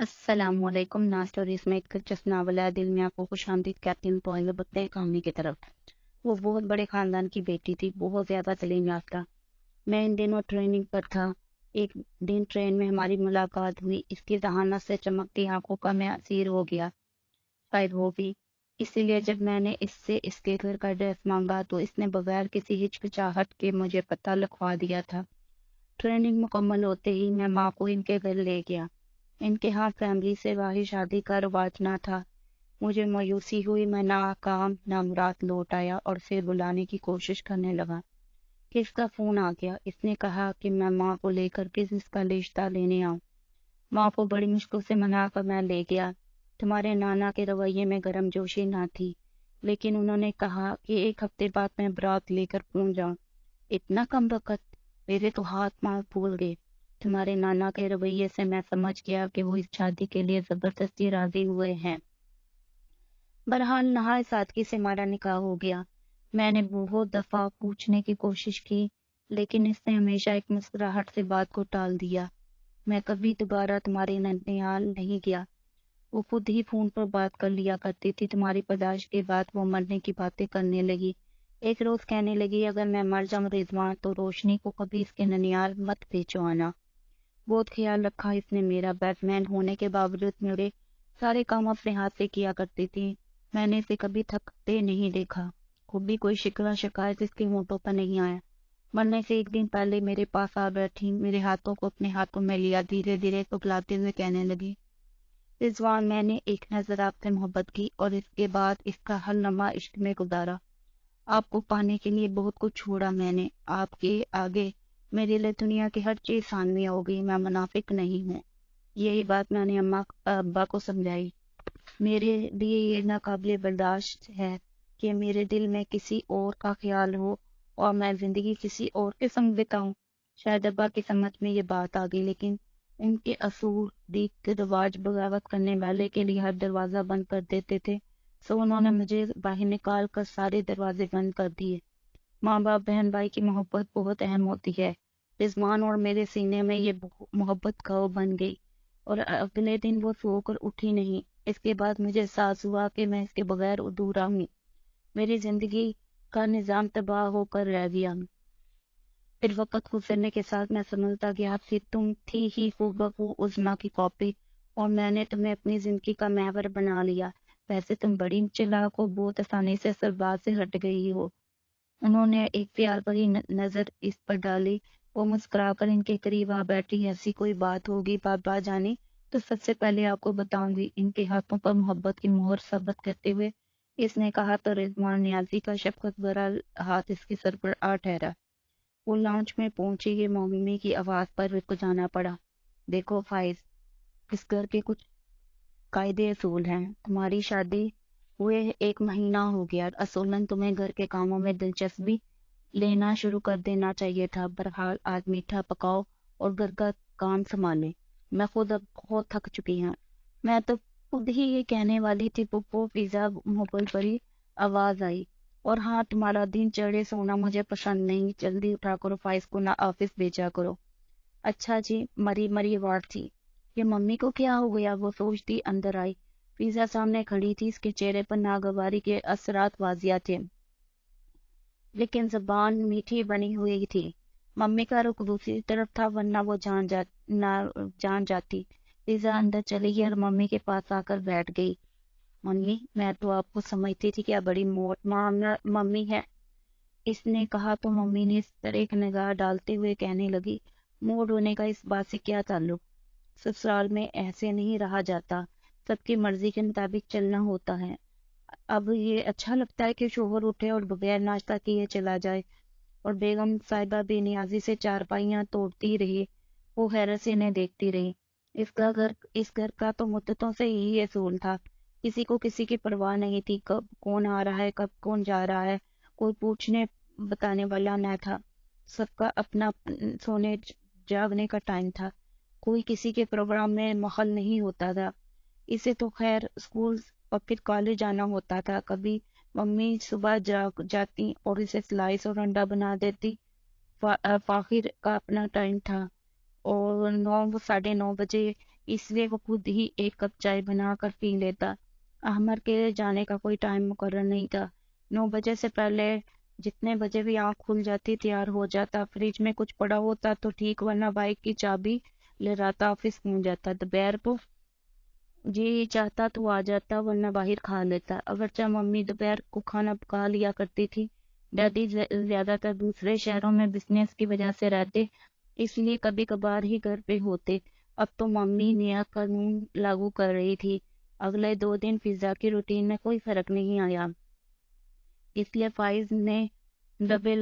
السلام علیکم، نا اسٹوریز میں ایک دلچسپ ناول ہے دل میں آپ کو خوش آمدید کہتی ہوں پہلے بتائیں کہانی کی طرف۔ وہ بہت بڑے خاندان کی بیٹی تھی، بہت زیادہ تعلیم یافتہ۔ میں ان دنوں ٹریننگ پر تھا۔ ایک دن ٹرین میں ہماری ملاقات ہوئی، اس کی ذہانت سے چمکتی آنکھوں کا میں اسیر ہو گیا، شاید وہ بھی۔ اسی لیے جب میں نے اس سے اس کے گھر کا ایڈریس مانگا تو اس نے بغیر کسی ہچکچاہٹ کے مجھے پتہ لکھوا دیا تھا۔ ٹریننگ مکمل ہوتے ہی میں ماں کو ان کے گھر لے گیا۔ ان کے ہاں فیملی سے واحد شادی کا رواج نہ تھا۔ مجھے مایوسی ہوئی، میں ناکام نامراد لوٹ آیا اور پھر بلانے کی کوشش کرنے لگا۔ کس کا فون آ گیا؟ اس نے کہا کہ میں ماں کو لے کر بزنس کا رشتہ لینے آؤں۔ ماں کو بڑی مشکل سے منا کر میں لے گیا۔ تمہارے نانا کے رویے میں گرم جوشی نہ تھی، لیکن انہوں نے کہا کہ ایک ہفتے بعد میں برات لے کر پہنچ جاؤں۔ اتنا کم وقت! میرے تو ہاتھ پاؤں پھول گئے۔ تمہارے نانا کے رویے سے میں سمجھ گیا کہ وہ اس شادی کے لیے زبردستی راضی ہوئے ہیں۔ بہرحال نہایت سادگی سے ہمارا نکاح ہو گیا۔ میں نے بہت دفعہ پوچھنے کی کوشش کی، لیکن اس نے ہمیشہ ایک مسکراہٹ سے بات کو ٹال دیا۔ میں کبھی دوبارہ تمہارے ننیال نہیں گیا۔ وہ خود ہی فون پر بات کر لیا کرتی تھی۔ تمہاری پیدائش کے بعد وہ مرنے کی باتیں کرنے لگی۔ ایک روز کہنے لگی، اگر میں مر جاؤں رضوان تو روشنی کو کبھی اس کے ننیال مت بھیجو آنا۔ بہت خیال رکھا اس نے میرا۔ بیٹ مین ہونے کے باوجود میرے سارے کام اپنے ہاتھ سے کیا کرتی تھی۔ میں نے اسے کبھی تھکتے نہیں دیکھا، کبھی کوئی شکوہ شکایت اس کے ہونٹوں پر نہیں آیا۔ مرنے سے ایک دن پہلے میرے پاس آ بیٹھی، میرے ہاتھوں کو اپنے ہاتھوں میں لیا، دھیرے دھیرے سکھلاتے ہوئے کہنے لگی، رضوان، میں نے ایک نظر آپ سے محبت کی اور اس کے بعد اس کا ہر لمحہ عشق میں گزارا۔ آپ کو پانے کے لیے بہت کچھ چھوڑا میں نے۔ آپ کے آگے میرے لیے دنیا کی ہر چیز ثانوی ہو گئی۔ میں منافق نہیں ہوں۔ یہی بات میں نے ابا کو سمجھائی۔ میرے لیے یہ ناقابل برداشت ہے کہ میرے دل میں کسی اور کا خیال ہو اور میں زندگی کسی اور کے سنگ بتاؤں۔ شاید ابا کی سمجھ میں یہ بات آ گئی، لیکن ان کے اصول ریت رواج بغاوت کرنے والے کے لیے ہر دروازہ بند کر دیتے تھے، سو انہوں نے مجھے باہر نکال کر سارے دروازے بند کر دیے۔ ماں باپ بہن بھائی کی محبت بہت اہم ہوتی ہے۔ رضوان اور میرے سینے میں یہ محبت گھاؤ بن گئی اور اگلے دن وہ سو کر اٹھی نہیں۔ اس کے بعد مجھے احساس ہوا کہ میں اس کے بغیر ادھورا ہوں۔ میری زندگی کا نظام تباہ ہو کر رہ گیا۔ پھر وقت گزرنے کے ساتھ میں سمجھتا گیا کہ تم تھی ہی خوبصورت عظمیٰ کی کاپی اور میں نے تمہیں اپنی زندگی کا محور بنا لیا۔ ویسے تم بڑی چلاک ہو، بہت آسانی سے سرباز سے ہٹ گئی ہو۔ انہوں نے ایک پیار بھری نظر اس پر ڈالی۔ وہ مسکرا کر ان کے قریب آ بیٹھی، ایسی کوئی بات ہوگی بابا جانی تو سب سے پہلے آپ کو بتاؤں گی۔ ان کے ہاتھوں پر محبت کی مہر ثابت کرتے ہوئے اس نے کہا تو رضوان نیازی کا شفقت بھرا ہاتھ اس کے سر پر آ ٹھہرا۔ وہ لانچ میں پہنچی، یہ ممی کی آواز پر رک جانا پڑا۔ دیکھو فائز، اس گھر کے کچھ قاعدے اصول ہیں۔ تمہاری شادی ہوئے 1 مہینہ ہو گیا، اصولاً تمہیں گھر کے کاموں میں دلچسپی لینا شروع کر دینا چاہیے تھا۔ بہرحال آج میٹھا پکاؤ اور گھر کا کام سنبھالے۔ میں خود اب بہت تھک چکی ہوں۔ میں تو خود ہی یہ کہنے والی تھی، پپو پیزا موبائل پر ہی آواز آئی، اور ہاں تمہارا دن چڑھے سونا مجھے پسند نہیں، جلدی اٹھا کرو، فائز کو نہ آفس بھیجا کرو۔ اچھا جی، مری وارڈ تھی۔ یہ ممی کو کیا ہو گیا؟ وہ سوچتی اندر آئی۔ پیزا سامنے کھڑی تھی، اس کے چہرے پر ناگواری کے اثرات واضح تھے، لیکن زبان میٹھی بنی ہوئی تھی۔ ممی کا رخ دوسری طرف تھا، ورنہ وہ جان جاتی۔ پیزا اندر چلی گئی اور ممی کے پاس آ کر بیٹھ گئی۔ ممی، میں تو آپ کو سمجھتی تھی کیا بڑی موٹ ممی ہے، اس نے کہا تو ممی نے اس پر ایک نگاہ ڈالتے ہوئے کہنے لگی، موڈ ہونے کا اس بات سے کیا تعلق؟ سسرال میں ایسے نہیں رہا جاتا، سب کی مرضی کے مطابق چلنا ہوتا ہے۔ اب یہ اچھا لگتا ہے کہ شوہر اٹھے اور بغیر ناشتہ کیے چلا جائے؟ اور بیگم صاحبہ بے نیازی سے چارپائیاں توڑتی رہی۔ وہ حیرت سے انہیں دیکھتی رہی۔ اس گھر کا تو مدتوں سے یہی اصول تھا، کسی کو کسی کی پرواہ نہیں تھی، کب کون آ رہا ہے، کب کون جا رہا ہے، کوئی پوچھنے بتانے والا نہ تھا۔ سب کا اپنا سونے جاگنے کا ٹائم تھا، کوئی کسی کے پروگرام میں مخل نہیں ہوتا تھا۔ اسے تو خیر اسکول اور پھر کالج جانا ہوتا تھا۔ کبھی ممی صبح جاتی اور اسے سلائس اور انڈا بنا دیتی۔ فاخر کا اپنا ٹائم تھا اور 9 ساڑھے 9 بجے اس لیے وہ خود ہی ایک کپ چائے بنا کر پی لیتا۔ احمد کے جانے کا کوئی ٹائم مقرر نہیں تھا۔ 9 بجے سے پہلے جتنے بجے بھی آنکھ کھل جاتی تیار ہو جاتا، فریج میں کچھ پڑا ہوتا تو ٹھیک، ورنہ بائک کی چابی لے رہتا آفس پہنچ جاتا۔ دوپہر کو جی چاہتا تو آ جاتا، ورنہ باہر کھا لیتا۔ اگرچہ ممی دوپہر کو کھانا پکا لیا کرتی تھی، ڈیڈی زیادہ تر دوسرے شہروں میں بزنس کی وجہ سے رہتے، اس لیے کبھی کبھار ہی گھر پہ ہوتے۔ اب تو ممی نیا قانون لاگو کر رہی تھی۔ اگلے 2 دن فضا کی روٹین میں کوئی فرق نہیں آیا، اس لیے فائز نے دبے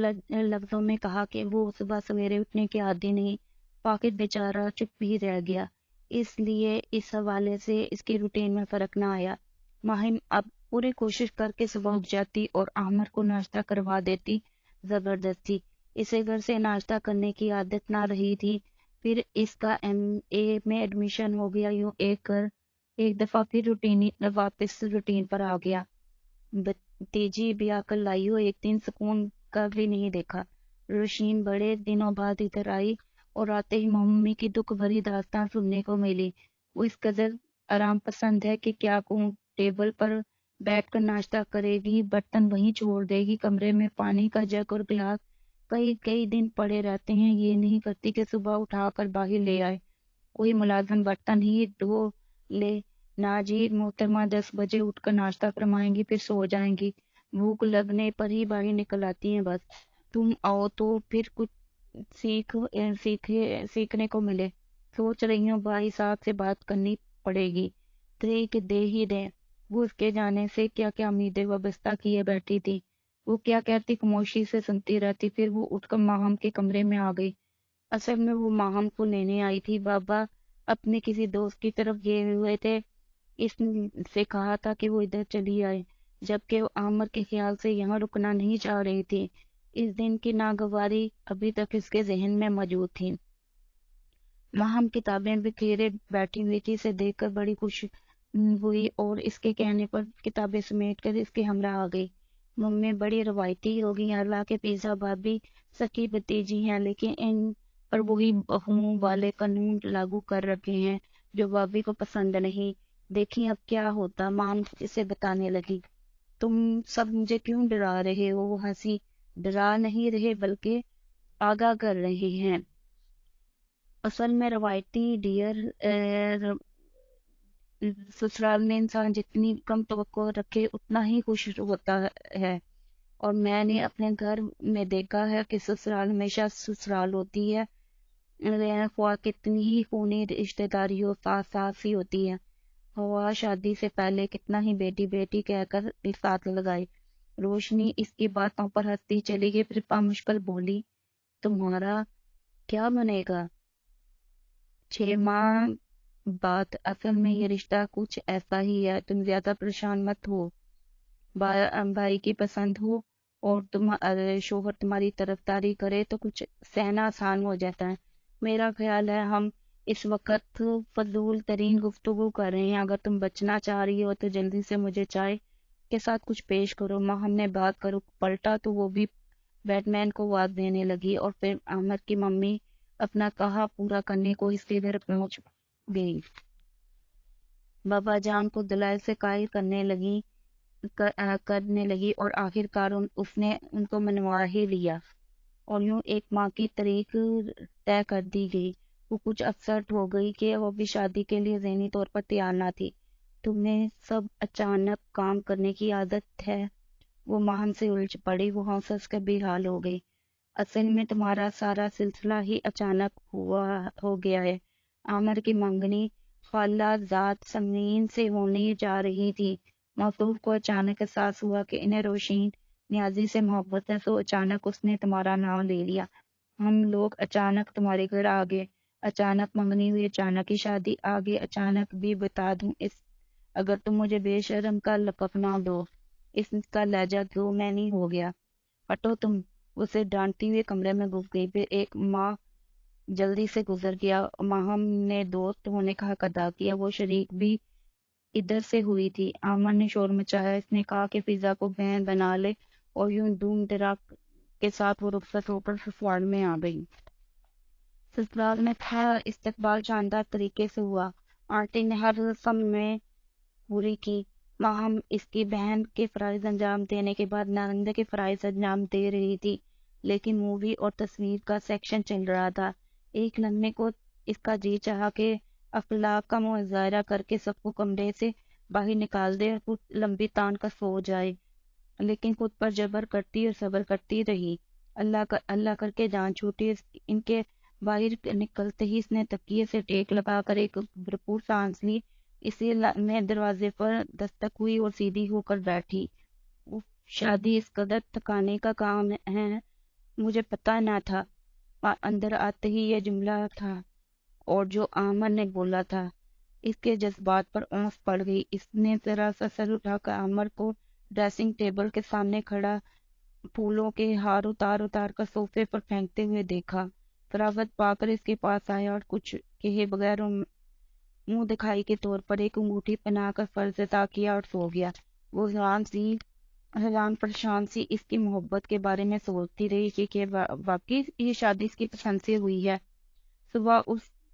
لفظوں میں کہا کہ وہ صبح سویرے اٹھنے کے عادی نہیں۔ پاکٹ بیچارہ چپ ہی رہ گیا، اس لیے اس حوالے سے اس کی روٹین میں فرق نہ آیا۔ ماہم اب پوری کوشش کر کے صبح اٹھ جاتی اور عامر کو ناشتہ کروا دیتی زبردستی۔ اسے گھر سے ناشتہ کرنے کی عادت نہ رہی تھی، پھر اس کا MA میں ایڈمیشن ہو گیا، یوں ایک دفعہ پھر واپس روٹین پر آ گیا۔ بھتیجی بھی آ کر لائی ہو، ایک دن سکون کا بھی نہیں دیکھا۔ روشین بڑے دنوں بعد ادھر آئی اور آتے ہی ممی کی دکھ بھری داستان سننے کو ملی۔ وہ اس قدر آرام پسند ہے کہ کیا کہوں، ٹیبل پر بیٹھ کر ناشتہ کرے گی، برتن وہیں چھوڑ دے گی، کمرے میں پانی کا جگ اور گلاس کئی دن پڑے رہتے ہیں، یہ نہیں کرتی کہ صبح اٹھا کر باہر لے آئے، کوئی ملازم برتن ہی دھو لے۔ نا جی محترمہ 10 بجے اٹھ کر ناشتہ فرمائیں گی، پھر سو جائیں گی، بھوک لگنے پر ہی باہر نکل آتی ہیں بس۔ تم آؤ تو پھر کچھ سیکھنے کو ملے۔ سوچ رہی ہوں بھائی صاحب سے بات کرنی پڑے گی، طریق دے ہی دیں۔ وہ اس کے جانے سے کیا کیا امیدیں وابستہ کیے بیٹھی تھی، وہ کیا کہتی خاموشی سے سنتی رہتی، پھر وہ اٹھ کر ماہم کے کمرے میں آ گئی۔ اصل میں وہ ماہم کو لینے آئی تھی، بابا اپنے کسی دوست کی طرف گئے ہوئے تھے، اس سے کہا تھا کہ وہ ادھر چلی آئے، جبکہ وہ عامر کے خیال سے یہاں رکنا نہیں چاہ رہی تھی۔ اس دن کی ناگواری ابھی تک اس کے ذہن میں موجود تھی۔ ماہم کتابیں بکھیرے بیٹھی ہوئی تھی، اسے دیکھ کر بڑی خوش ہوئی اور اس کے کہنے پر کتابیں سمیٹ کر اس کے ہمراہ آ گئی۔ ممی بڑی روایتی ہوگی، اللہ کے پیزا بھابی سکی بھتیجی ہیں، لیکن ان پر وہی بہوؤں والے قانون لاگو کر رکھے ہیں جو بھابی کو پسند نہیں۔ دیکھیں اب کیا ہوتا، ماں اسے بتانے لگی۔ تم سب مجھے کیوں ڈرا رہے ہو؟ وہ ہنسی۔ ڈرا نہیں رہے بلکہ آگاہ کر رہے ہیں۔ اصل میں روایتی ڈیئر، سسرال میں انسان جتنی کم توقع رکھے اتنا ہی خوش ہوتا ہے، اور میں نے اپنے گھر میں دیکھا ہے کہ سسرال ہمیشہ سسرال ہوتی ہے، خواہ کتنی ہی خونی رشتہ داری ہو، ساس ہی ہوتی ہے۔ ہوا شادی سے پہلے کتنا ہی بیٹی بیٹی کہہ کر ساتھ لگائی۔ روشنی اس کی باتوں پر ہنستی چلی گئی، پھر مشکل بولی، تمہارا کیا بنے گا 6 ماہ بعد؟ اصل میں یہ رشتہ کچھ ایسا ہی ہے، تم زیادہ پریشان مت ہو، بھائی کی پسند ہو اور شوہر تمہاری طرفداری کرے تو کچھ سہنا آسان ہو جاتا ہے۔ میرا خیال ہے ہم اس وقت فضول ترین گفتگو کر رہے ہیں، اگر تم بچنا چاہ رہی ہو تو جلدی سے مجھے چائے کے ساتھ کچھ پیش کرو۔ ماں ہم نے بات کرو پلٹا تو وہ بھی بیٹ مین کو آواز دینے لگی، اور پھر احمد کی ممی اپنا کہا پورا کرنے کو اس کے گھر پہنچ گئی۔ بابا جان کو دلائل سے قائل کرنے لگی اور آخر کار اس نے ان کو منوا ہی لیا، اور یوں 1 ماہ کی تاریخ طے کر دی گئی۔ وہ کچھ اپسٹ ہو گئی کہ وہ بھی شادی کے لیے ذہنی طور پر تیار نہ تھی۔ تمہیں سب اچانک کام کرنے کی عادت ہے، وہ ماہم سے الجھ پڑی، وہ ہنس کر بے حال ہو گئی۔ اصل میں تمہارا سارا سلسلہ ہی اچانک ہو گیا ہے۔ عامر کی منگنی خالہ زاد سمین سے ہونے جا رہی تھی۔ موصوف کو اچانک احساس ہوا کہ انہیں روشین نیازی سے محبت ہے، تو اچانک اس نے تمہارا نام لے لیا۔ ہم لوگ اچانک تمہارے گھر آ گئے، اچانک منگنی ہوئی، اچانک ہی شادی آگے۔ اچانک بھی بتا دوں، اگر تم مجھے بے شرم کا لقب نہ دو، اس کا لہجہ کیوں میں نہیں ہو گیا۔ ہٹو تم، اسے ڈانٹتی ہوئے کمرے میں گھس گئی۔ پھر 1 ماہ جلدی سے گزر گیا۔ ماہم نے دوست ہونے کا حق ادا کیا، وہ شریک بھی ادھر سے ہوئی تھی۔ عامر نے شور مچایا، اس نے کہا کہ فضا کو بہن بنا لے، اور یوں دھوم دھڑاک کے ساتھ وہ رخصت ہو کر سسرال میں آ گئی۔ سسرال میں تھا استقبال شاندار طریقے سے ہوا۔ آنٹی نے ہر رسم میں پوری کی، ماہم اس کی بہن کے فرائض انجام دینے کے بعد نارندہ کے فرائض انجام دے رہی تھی، لیکن مووی اور تصویر کا سیکشن چل رہا تھا۔ ایک لمحے کو اس کا جی چاہا کہ اخلاق کا مظاہرہ کر کے سب کو کمرے سے باہر نکال دے اور کچھ لمبی تان کا سو جائے، لیکن خود پر جبر کرتی اور صبر کرتی رہی۔ اللہ کر کے جان چھوٹی ان کے باہر نکلتے ہی اس نے تکیے سے ٹیک لگا کر ایک بھرپور سانس لی۔ اسی میں دروازے پر دستک ہوئی اور سیدھی ہو کر بیٹھی۔ اف، شادی اس قدر تھکانے کا کام ہے، مجھے پتہ نہ تھا۔ اندر آتے ہی یہ جملہ تھا اور جو عامر نے بولا تھا، اس کے جذبات پر اونس پڑ گئی۔ اس نے ذرا سا سر اٹھا کر عامر کو ڈریسنگ ٹیبل کے سامنے کھڑا پھولوں کے ہار اتار کر صوفے پر پھینکتے ہوئے دیکھا۔ فراغت پا کر اس کے پاس آیا اور کچھ کہے بغیر اور منہ دکھائی کے طور پر ایک انگوٹھی پہنا کر فرض ادا کیا اور سو گیا۔ وہ حیران پریشان سی اس کی محبت کے بارے میں سوچتی رہی کہ واقعی یہ شادی اس کی پسند سے ہوئی ہے۔ صبح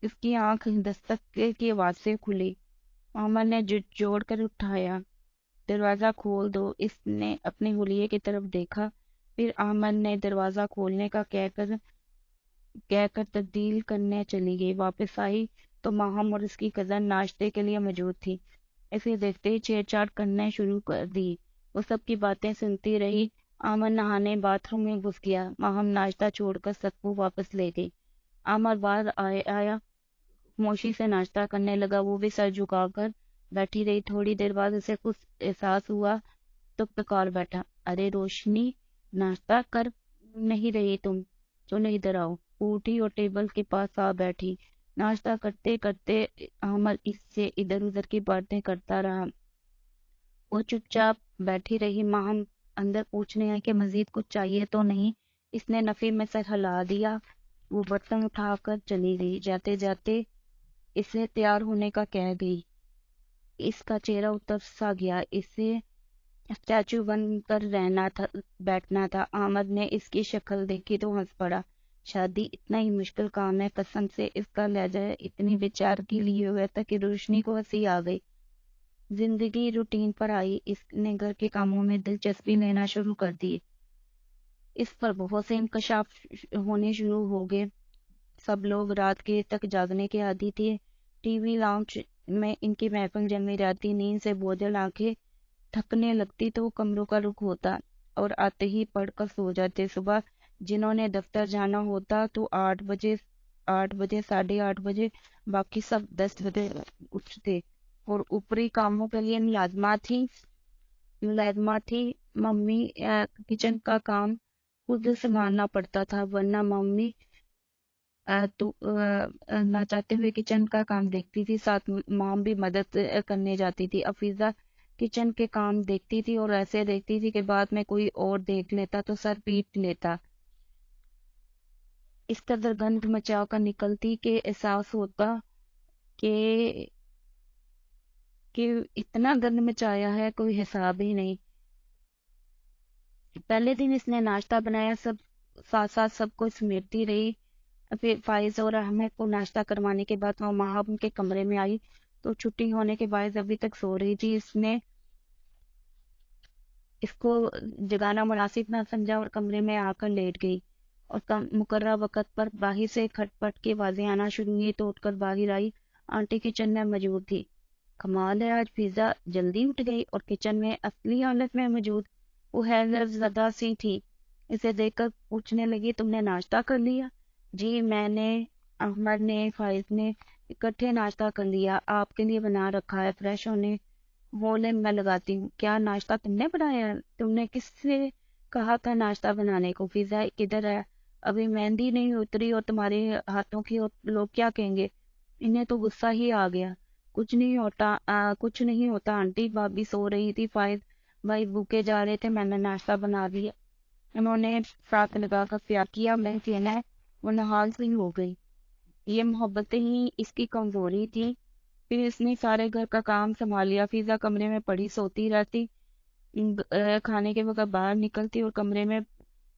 اس کی آنکھ دستک کی آواز سے کھلی۔ عامر نے جوڑ کر اٹھایا۔ دروازہ کھول دو، اس نے اپنے حلیے کی طرف دیکھا، پھر عامر نے دروازہ کھولنے کا کہہ کر تبدیل کرنے چلی گئی۔ واپس آئی تو ماہم اور اس کی کزن ناشتے کے لیے موجود تھی۔ اسے دیکھتے ہی چھیڑ چھاڑ کرنے شروع کر دی۔ وہ سب کی باتیں سنتی رہی۔ عامر نہانے باتھ روم میں گھس گیا۔ ماہم ناشتہ چھوڑ کر سب کو واپس لے گئی۔ عامر باہر آیا، خاموشی سے ناشتہ کرنے لگا۔ وہ بھی سر جھکا کر بیٹھی رہی۔ تھوڑی دیر بعد اسے کچھ احساس ہوا تو پکار بیٹھا، ارے روشنی، ناشتہ کر نہیں رہی تم؟ چلو ادھر آؤ۔ اٹھی اور ٹیبل کے پاس آ بیٹھی۔ ناشتہ کرتے کرتے عامر اس سے ادھر ادھر کی باتیں کرتا رہا۔ وہ چپ چاپ بیٹھی رہی۔ ماہم اندر پوچھنے آئی کہ مزید کچھ چاہیے تو نہیں؟ اس نے نفی میں سر ہلا دیا۔ وہ برتن اٹھا کر چلی گئی۔ جاتے جاتے اسے تیار ہونے کا کہہ گئی۔ اس کا چہرہ اتر سا گیا۔ اسے اسٹیچو بن کر بیٹھنا تھا۔ عامر نے اس کی شکل دیکھی تو ہنس پڑا۔ شادی اتنا ہی مشکل کام ہے، قسم سے۔ اس کا لہجہ اتنی بیچارگی لیے ہوئے تھا کہ روشنی کو ہنسی آ گئی۔ زندگی روٹین پر آئی۔ اس نے گھر کے کاموں میں دلچسپی لینا شروع کر دی۔ اس پر بہت سے انکشاف ہونے شروع ہو گئے۔ سب لوگ رات دیر تک جاگنے کے عادی تھے۔ ٹی وی لاؤنج میں ان کی محفل جمی رہتی۔ نیند سے بوجھل آنکھیں تھکنے لگتی تو کمروں کا رخ ہوتا اور آتے ہی پڑھ کر سو جاتے۔ صبح جنہوں نے دفتر جانا ہوتا تو 8 بجے، 8:30 بجے، باقی سب 10 بجے اٹھتے اور اوپری کاموں کے لیے ملازمہ تھی۔ ممی کچن کا کام خود سنبھالنا پڑتا تھا، ورنہ ممی تو نہ چاہتے ہوئے کچن کا کام دیکھتی تھی، ساتھ مام بھی مدد کرنے جاتی تھی۔ افیزہ کچن کے کام دیکھتی تھی اور ایسے دیکھتی تھی کہ بعد میں کوئی اور دیکھ لیتا تو سر پیٹ لیتا۔ اس قدر گند مچا کر نکلتی کہ احساس ہوتا کہ اتنا گند مچایا ہے کوئی حساب ہی نہیں۔ پہلے دن اس نے ناشتہ بنایا، ساتھ ساتھ سب کو سمیٹتی رہی۔ پھر فائز اور احمد کو ناشتہ کروانے کے بعد وہ ماہم کے کمرے میں آئی تو چھٹی ہونے کے باعث ابھی تک سو رہی تھی۔ اس نے اس کو جگانا مناسب نہ سمجھا اور کمرے میں آ کر لیٹ گئی، اور مقررہ وقت پر باہر سے کھٹ پٹ کی آوازیں آنا شروع ہوئی تو اٹھ کر باہر آئی۔ آنٹی کچن میں موجود تھی۔ کمال ہے، آج فضا جلدی اٹھ گئی اور کچن میں اصلی حالت میں موجود۔ وہ حیرت زدہ سی تھی۔ اسے دیکھ کر پوچھنے لگی، تم نے ناشتہ کر لیا؟ جی میں نے، احمد نے، فائز نے اکٹھے ناشتہ کر لیا، آپ کے لیے بنا رکھا ہے، فریش ہونے میں لگاتی ہوں۔ کیا ناشتہ تم نے بنایا؟ تم نے کس سے کہا تھا ناشتہ بنانے کو؟ فضا کدھر ہے؟ ابھی مہندی نہیں اتری اور تمہارے ہاتھوں کی لوگ کیا کہیں گے؟ انہیں تو غصہ ہی آ گیا۔ کچھ نہیں ہوتا آنٹی، بھابھی سو رہی تھی، فائز بھائی بھوکے جا رہے تھے، میں نے ناشتہ بنا دیا۔ انہوں نے ساتھ لگا کر پیار کیا، میں کہنا ہے وہ نحال سی ہو گئی۔ یہ محبتیں ہی اس کی کمزوری تھی۔ پھر اس نے سارے گھر کا کام سنبھال لیا۔ فضا کمرے میں پڑی سوتی رہتی، کھانے کے وقت باہر نکلتی اور کمرے میں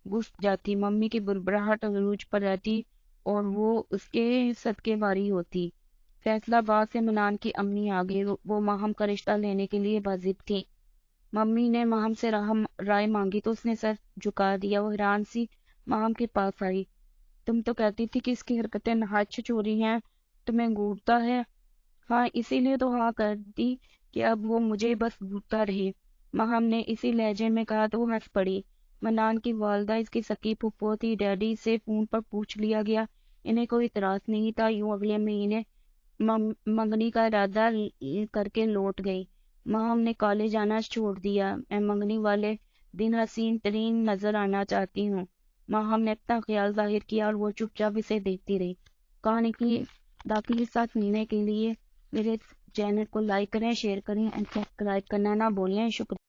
گھس جاتی۔ ممی کی بربراہٹ عروج پر رہتی اور وہ اس کے صدقے باری ہوتی۔ فیصلہ آباد سے منان کی امی آ گئی. وہ ماہم کا رشتہ لینے کے لیے واجب تھی. ممی نے ماہم سے رائے مانگی تو اس نے سر جھکا دیا. وہ حیران سی ماہم کے پاس آئی. تم تو کہتی تھی کہ اس کی حرکتیں نہایت چوری ہیں، تمہیں گھورتا ہے. ہاں، اسی لیے تو ہاں کر دی کہ اب وہ مجھے بس گھورتا رہے. ماہم نے اسی لہجے میں کہا تو وہ ہنس پڑی. منان کی والدہ اس کی سکی پھپھو تھی. ڈیڈی سے فون پر پوچھ لیا گیا. انہیں کوئی اعتراض نہیں تھا. یوں اگلے مہینے منگنی کا ارادہ کر کے لوٹ گئی. ماہم نے کالج جانا چھوڑ دیا. میں منگنی والے دن حسین ترین نظر آنا چاہتی ہوں. ماہم نے اپنا خیال ظاہر کیا اور وہ چپ چاپ اسے دیکھتی رہی. کہانی کی باقی حصہ سننے کے لیے میرے چینل کو لائک کریں، شیئر کریں اور سبسکرائب کرنا نہ بھولیں. شکریہ.